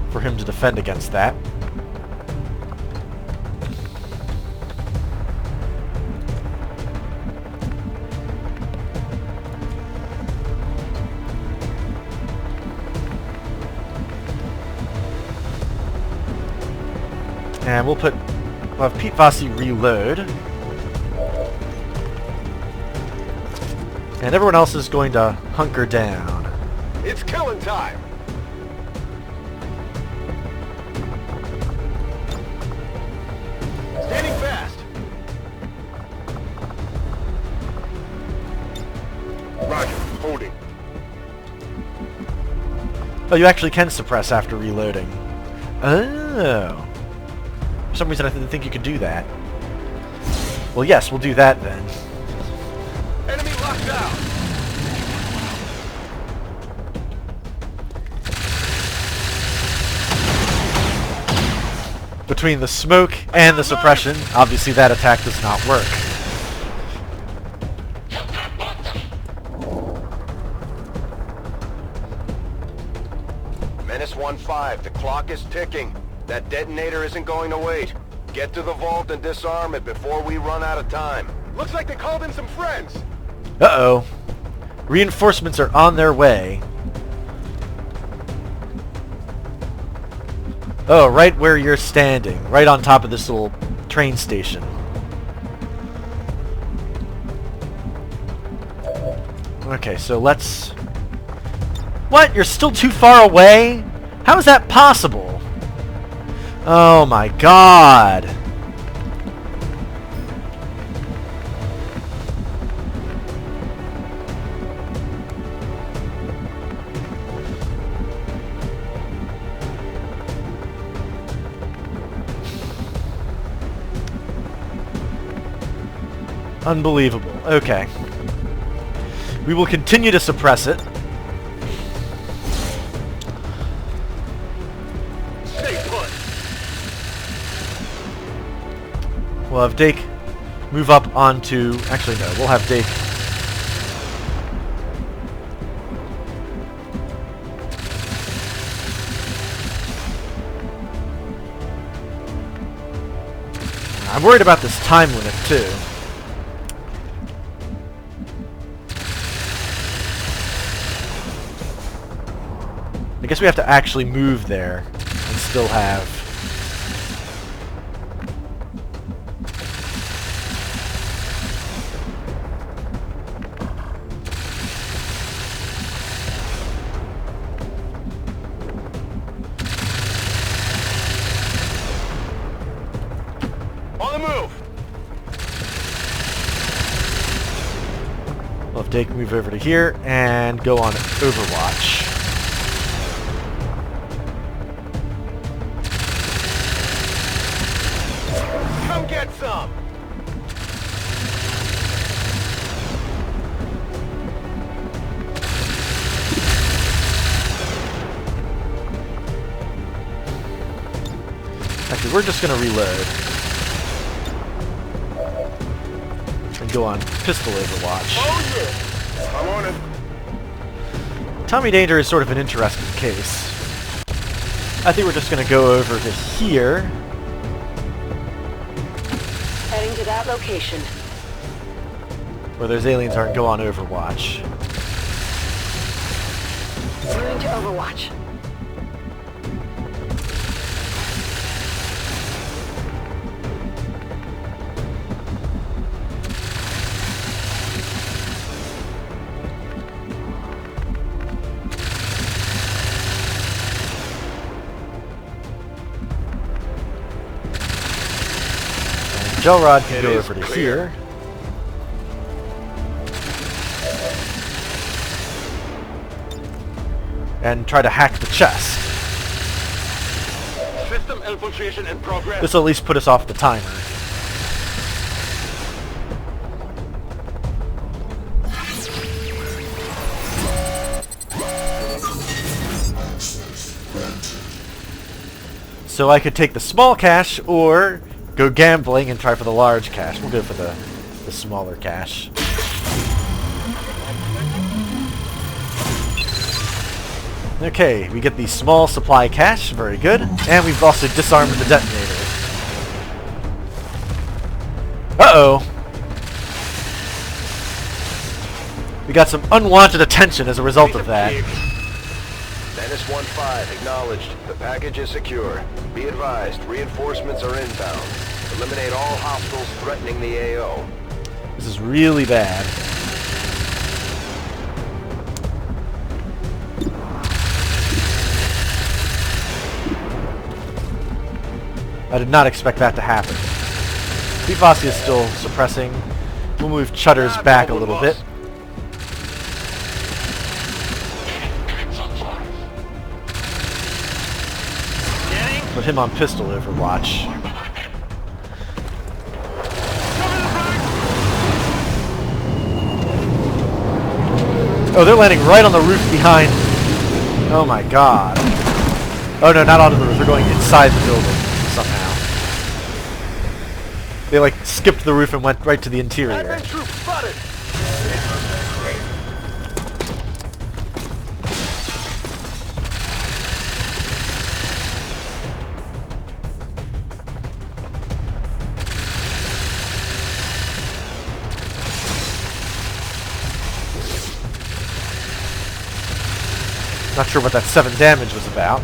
for him to defend against that. And we'll have Pete Vossi reload. And everyone else is going to hunker down. It's killing time! Standing fast! Roger, holding. Oh, you actually can suppress after reloading. Oh. For some reason I didn't think you could do that. Well, yes, we'll do that then. Enemy locked out! Between the smoke and the suppression, obviously that attack does not work. Menace 1-5, the clock is ticking. That detonator isn't going to wait. Get to the vault and disarm it before we run out of time. Looks like they called in some friends. Uh-oh. Reinforcements are on their way. Oh, right where you're standing. Right on top of this little train station. Okay, so let's... What? You're still too far away? How is that possible? Oh my god. Unbelievable. Okay. We will continue to suppress it. We'll have Dake move up onto... Actually, no. We'll have Dake... I'm worried about this time limit, too. I guess we have to actually move there and still have... On the move! We'll have Dake move over to here and go on Overwatch. Come get some! Actually, we're just going to reload. And go on pistol Overwatch. Oh yeah! I'm on it. Tommy Danger is sort of an interesting case. I think we're just going to go over to here. Heading to that location. Where those aliens are and go on Overwatch. Moving to Overwatch. Gelrod can go over to here. And try to hack the chest. System infiltration in progress. This will at least put us off the timer. So I could take the small cache or go gambling and try for the large cache. We'll go for the smaller cache. Okay, we get the small supply cache, very good. And we've also disarmed the detonator. Uh-oh! We got some unwanted attention as a result of that. Menace 1-5, acknowledged. The package is secure. Be advised, reinforcements are inbound. Eliminate all hostiles threatening the AO. This is really bad. I did not expect that to happen. Vivasi is still suppressing. We'll move Chutters back a little bit. Put him on pistol Overwatch. Oh, they're landing right on the roof behind. Oh my god. Oh no, not on the roof. They're going inside the building somehow. They like skipped the roof and went right to the interior. Advent troops spotted! Not sure what that 7 damage was about.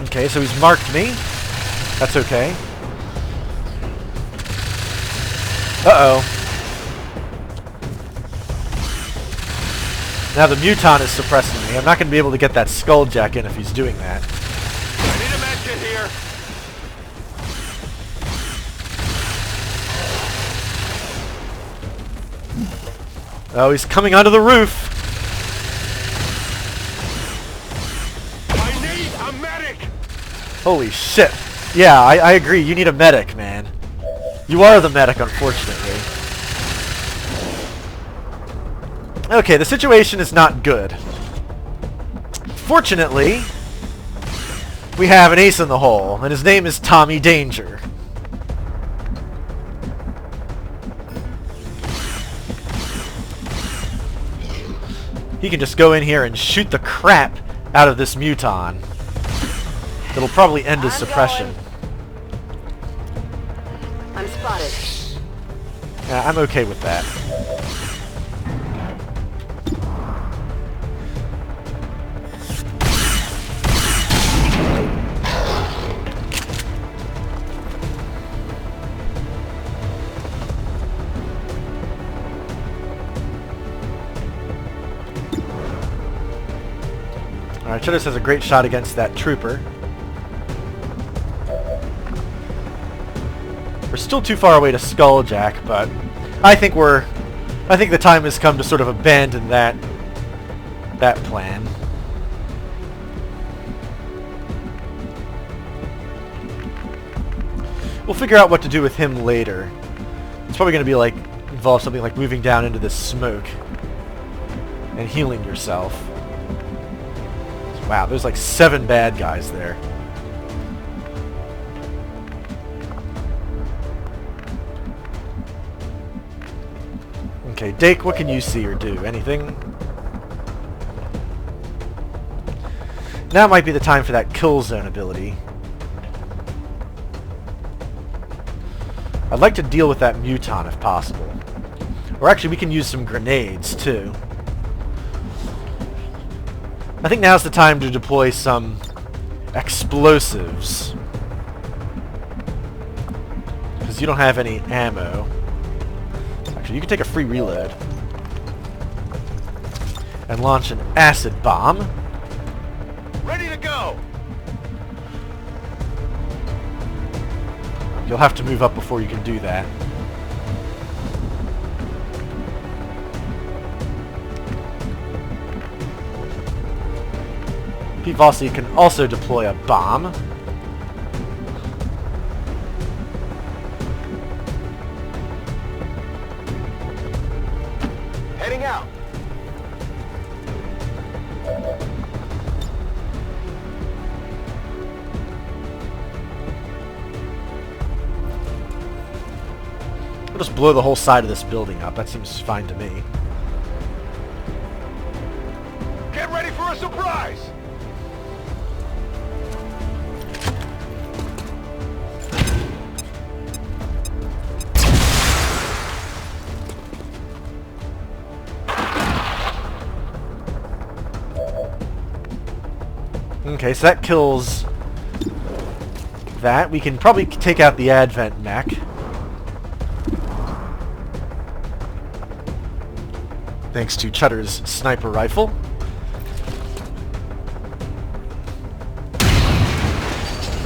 Okay, so he's marked me. That's okay. Uh-oh. Now the Muton is suppressing me. I'm not going to be able to get that Skulljack in if he's doing that. I need a medkit here! Oh, he's coming onto the roof. I need a medic! Holy shit. Yeah, I agree. You need a medic, man. You are the medic, unfortunately. Okay, the situation is not good. Fortunately, we have an ace in the hole, and his name is Tommy Danger. He can just go in here and shoot the crap out of this muton. It'll probably end his suppression. I'm spotted. Yeah, I'm okay with that. Alright, Chudis has a great shot against that trooper. We're still too far away to Skulljack, but I think the time has come to sort of abandon that plan. We'll figure out what to do with him later. It's probably going to be like involve something like moving down into this smoke and healing yourself. Wow, there's like 7 bad guys there. Okay, Dake, what can you see or do? Anything? Now might be the time for that kill zone ability. I'd like to deal with that muton if possible. Or actually, we can use some grenades too. I think now's the time to deploy some explosives. Because you don't have any ammo. Actually, you can take a free reload. And launch an acid bomb. Ready to go! You'll have to move up before you can do that. Pete Vossi can also deploy a bomb. Heading out. We'll just blow the whole side of this building up. That seems fine to me. Get ready for a surprise! Okay, so that kills that. We can probably take out the Advent mech. Thanks to Chudder's sniper rifle.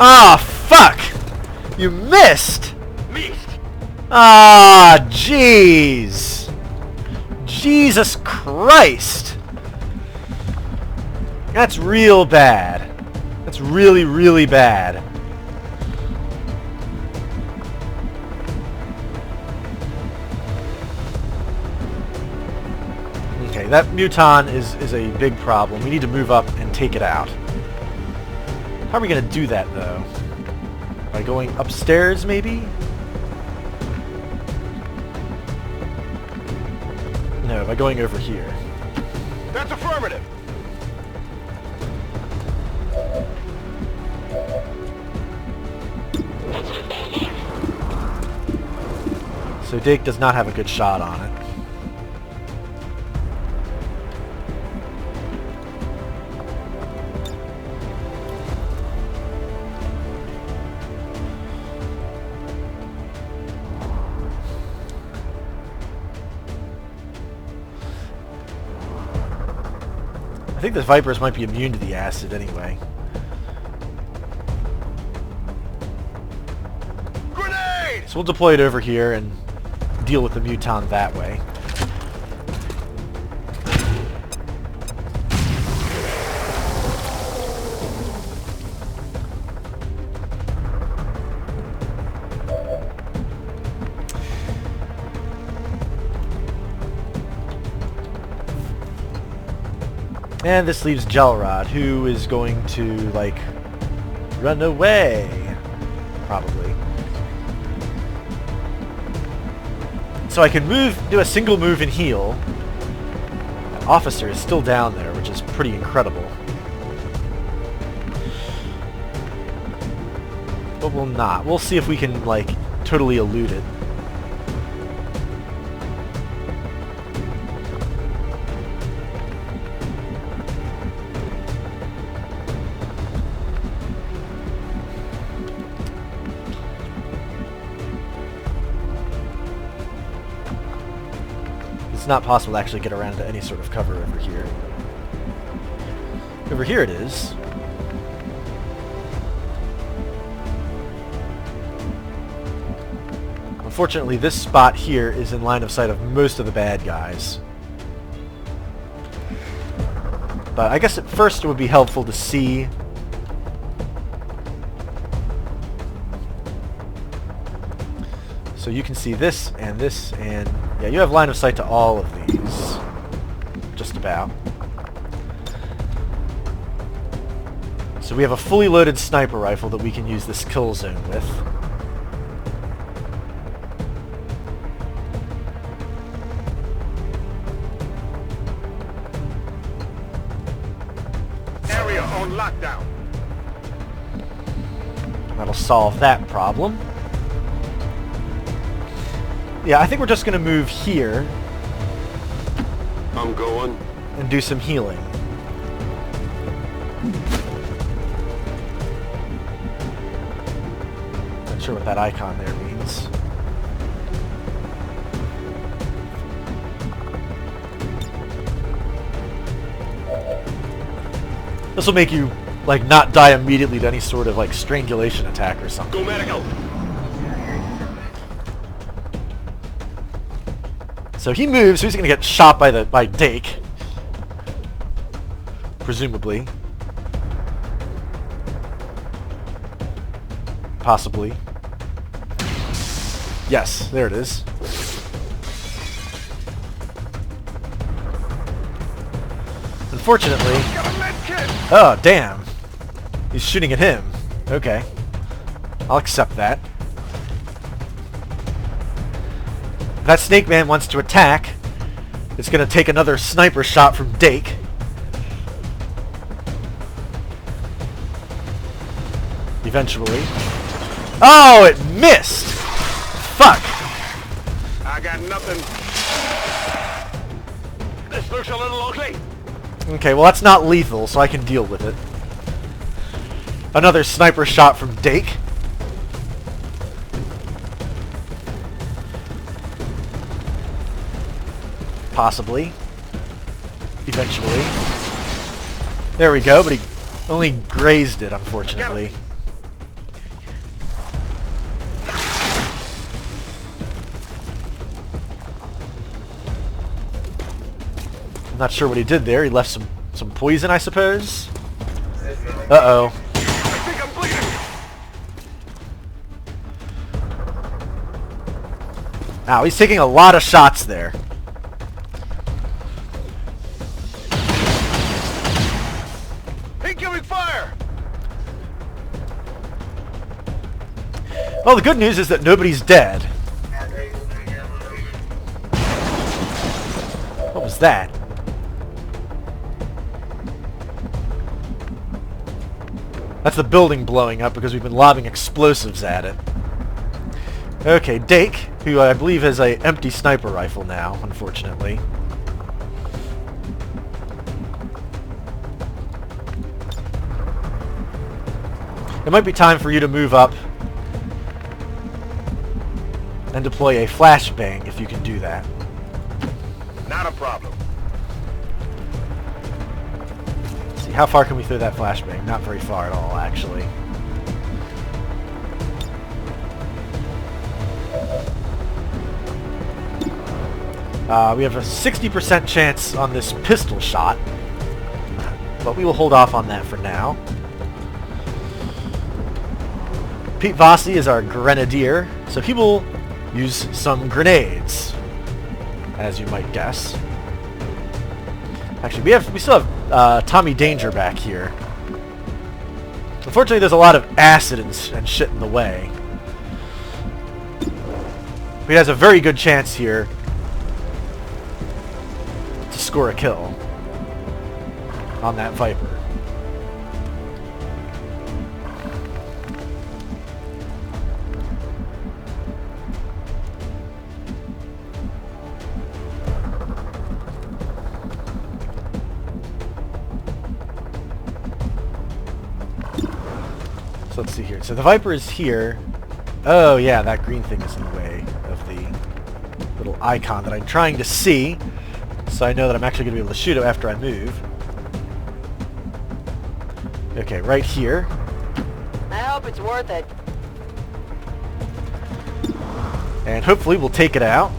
Ah, fuck! You missed! Missed! Ah, jeez! Jesus Christ! That's real bad. That's really, really bad. Okay, that muton is a big problem. We need to move up and take it out. How are we going to do that, though? By going upstairs, maybe? No, by going over here. That's affirmative! So Dake does not have a good shot on it. I think the Vipers might be immune to the acid anyway. Grenade! So we'll deploy it over here and deal with the muton that way. And this leaves Gelrod, who is going to, like, run away. Probably. So I can do a single move and heal. That officer is still down there, which is pretty incredible. But we'll not. We'll see if we can, like, totally elude it. It's not possible to actually get around to any sort of cover over here. Over here it is. Unfortunately, this spot here is in line of sight of most of the bad guys. But I guess at first it would be helpful to see so you can see this, and yeah, you have line of sight to all of these. Just about. So we have a fully loaded sniper rifle that we can use this kill zone with. Area on lockdown. That'll solve that problem. Yeah, I think we're just going to move here I'm going. and do some healing. Not sure what that icon there means. This will make you, like, not die immediately to any sort of, like, strangulation attack or something. Go medical. So he moves, so he's gonna get shot by Dake. Presumably. Possibly. Yes, there it is. Unfortunately... Oh, damn. He's shooting at him. Okay. I'll accept that. If that Snake Man wants to attack, it's going to take another sniper shot from Dake. Eventually. Oh, it missed! Fuck! I got nothing. This looks a little ugly. Okay, well that's not lethal, so I can deal with it. Another sniper shot from Dake. Possibly. Eventually. There we go, but he only grazed it, unfortunately. I'm not sure what he did there. He left some poison, I suppose. Uh-oh. I think I'm bleeding. Ow, he's taking a lot of shots there. Incoming fire. Well, the good news is that nobody's dead. What was that? That's the building blowing up because we've been lobbing explosives at it. Okay, Dake, who I believe has an empty sniper rifle now, unfortunately. It might be time for you to move up and deploy a flashbang if you can do that. Not a problem. See, how far can we throw that flashbang? Not very far at all, actually. We have a 60% chance on this pistol shot, but we will hold off on that for now. Pete Vossi is our grenadier, so he will use some grenades, as you might guess. Actually, we still have Tommy Danger back here. Unfortunately, there's a lot of acid and shit in the way. But he has a very good chance here to score a kill on that Viper. So let's see here. So the Viper is here. Oh yeah, that green thing is in the way of the little icon that I'm trying to see. So I know that I'm actually going to be able to shoot it after I move. Okay, right here. I hope it's worth it. And hopefully we'll take it out.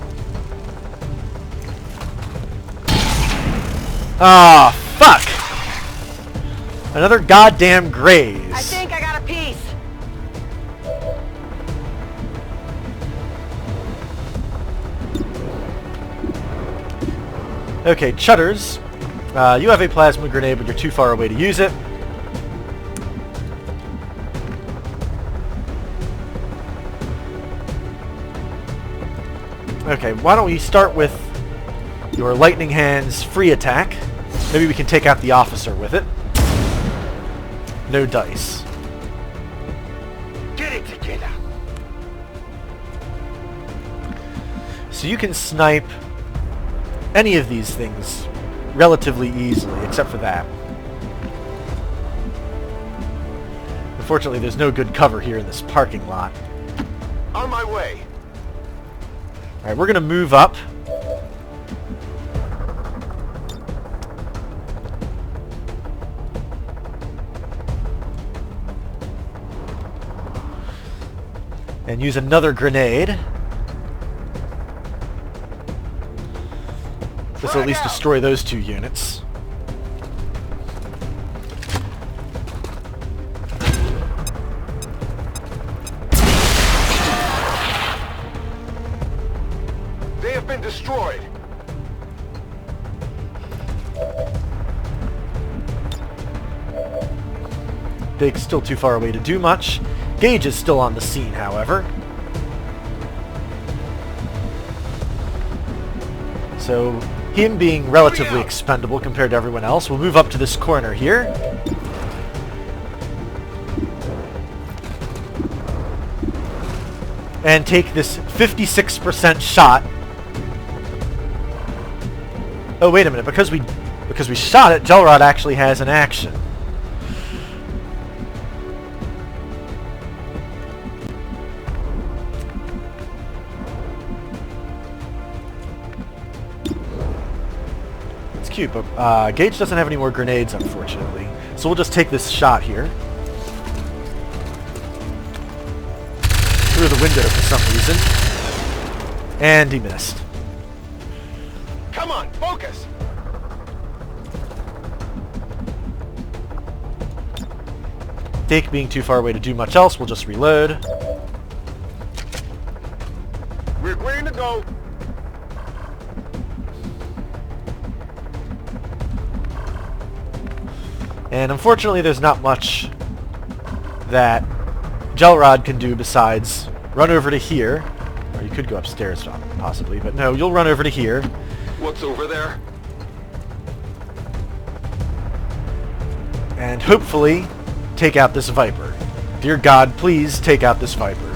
Ah, fuck! Another goddamn graze. I think I got a piece. Okay, Chutters. You have a plasma grenade, but you're too far away to use it. Okay, why don't we start with your Lightning Hands free attack. Maybe we can take out the officer with it. No dice. Get it together. So you can snipe any of these things relatively easily, except for that. Unfortunately, there's no good cover here in this parking lot. On my way. Alright, we're going to move up. And use another grenade. This will at least destroy those two units. They have been destroyed. Big's still too far away to do much. Gage is still on the scene, however. So, him being relatively expendable compared to everyone else, we'll move up to this corner here. And take this 56% shot. Oh, wait a minute. Because we shot it, Gelrod actually has an action. It's cute, but Gage doesn't have any more grenades, unfortunately. So we'll just take this shot here. Through the window for some reason. And he missed. Come on, focus. Dake being too far away to do much else, we'll just reload. We're clearing to go. And unfortunately, there's not much that Gelrod can do besides run over to here. Or you could go upstairs, possibly, but no, you'll run over to here. What's over there? And hopefully take out this Viper. Dear God, please take out this Viper.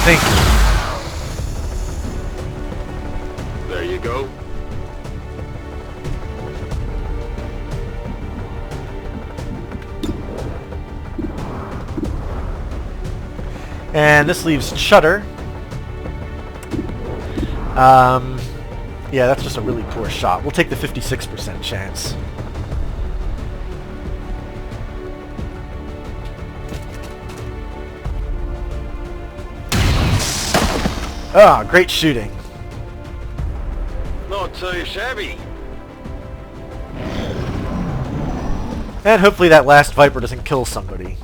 Thank you. There you go. And this leaves Chutter. Yeah, that's just a really poor shot. We'll take the 56% chance. Ah, great shooting. Not too shabby. And hopefully that last Viper doesn't kill somebody.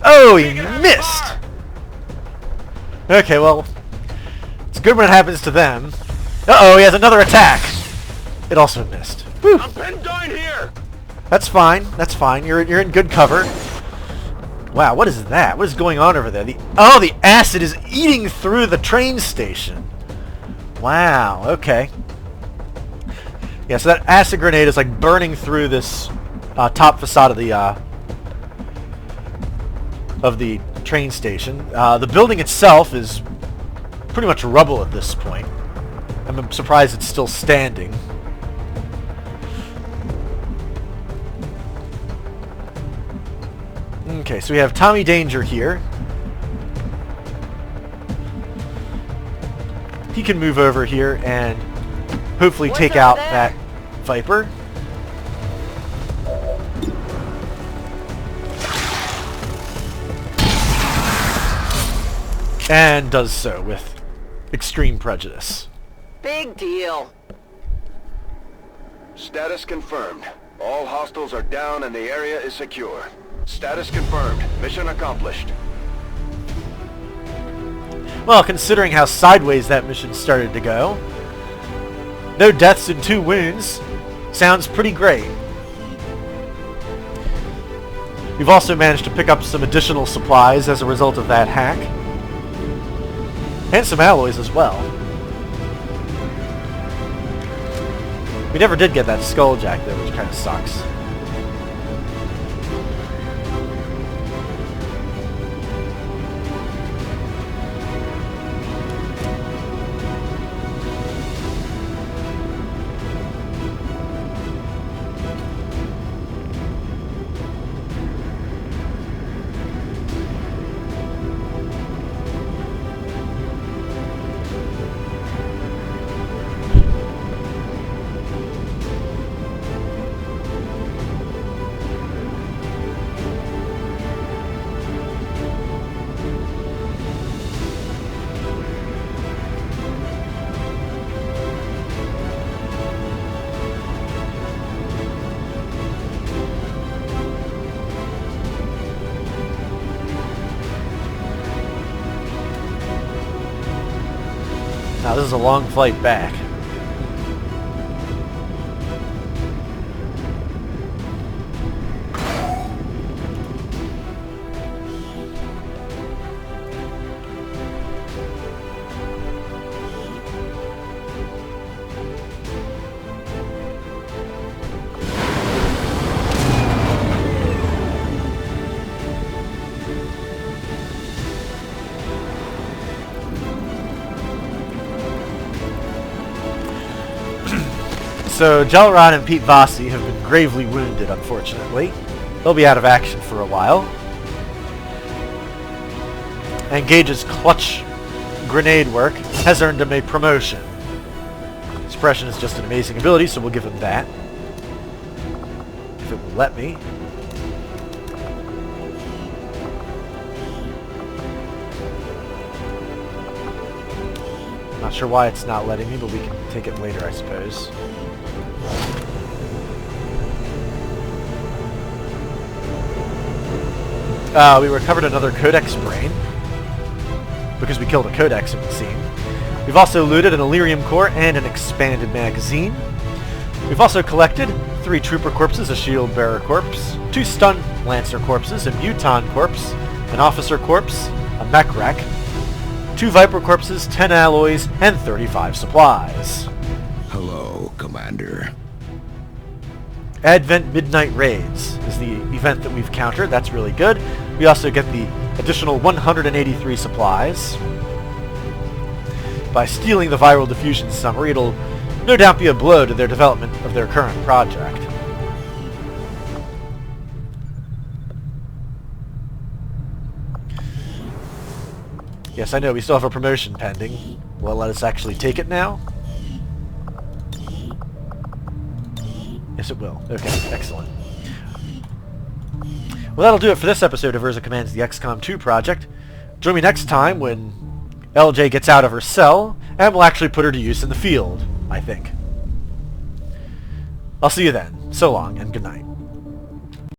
Oh, he missed! Okay, well, it's good when it happens to them. Uh-oh, he has another attack! It also missed. Whew. I'm pinned down here! That's fine. That's fine. You're in good cover. Wow, what is that? What is going on over there? The acid is eating through the train station. Wow, okay. Yeah, so that acid grenade is like burning through this top facade of the train station. The building itself is pretty much rubble at this point. I'm surprised it's still standing. Okay, so we have Tommy Danger here. He can move over here and hopefully What's take over out there? that Viper. And does so with extreme prejudice. Big deal. Status confirmed. All hostiles are down and the area is secure. Status confirmed. Mission accomplished. Well, considering how sideways that mission started to go, no deaths and 2 wounds sounds pretty great. We've also managed to pick up some additional supplies as a result of that hack. And some alloys as well. We never did get that skulljack though, which kind of sucks. Now this is a long flight back. So, Gelrod and Pete Vossi have been gravely wounded, unfortunately. They'll be out of action for a while. And Gage's clutch grenade work has earned him a promotion. Suppression is just an amazing ability, so we'll give him that. If it will let me. Not sure why it's not letting me, but we can take it later, I suppose. We recovered another Codex brain, because we killed a Codex, it would seem. We've also looted an Illyrium core and an expanded magazine. We've also collected 3 Trooper corpses, a Shield Bearer corpse, 2 Stun Lancer corpses, a Muton corpse, an Officer corpse, a Mech wreck, 2 Viper corpses, 10 alloys, and 35 supplies. Hello, Commander. Advent Midnight Raids is the event that we've countered. That's really good. We also get the additional 183 supplies. By stealing the Viral Diffusion Summary, it'll no doubt be a blow to their development of their current project. Yes, I know, we still have a promotion pending. Will it let us actually take it now? Yes, it will. Okay, excellent. Well, that'll do it for this episode of Urza Commands the XCOM 2 project. Join me next time when LJ gets out of her cell, and we'll actually put her to use in the field, I think. I'll see you then. So long, and good night.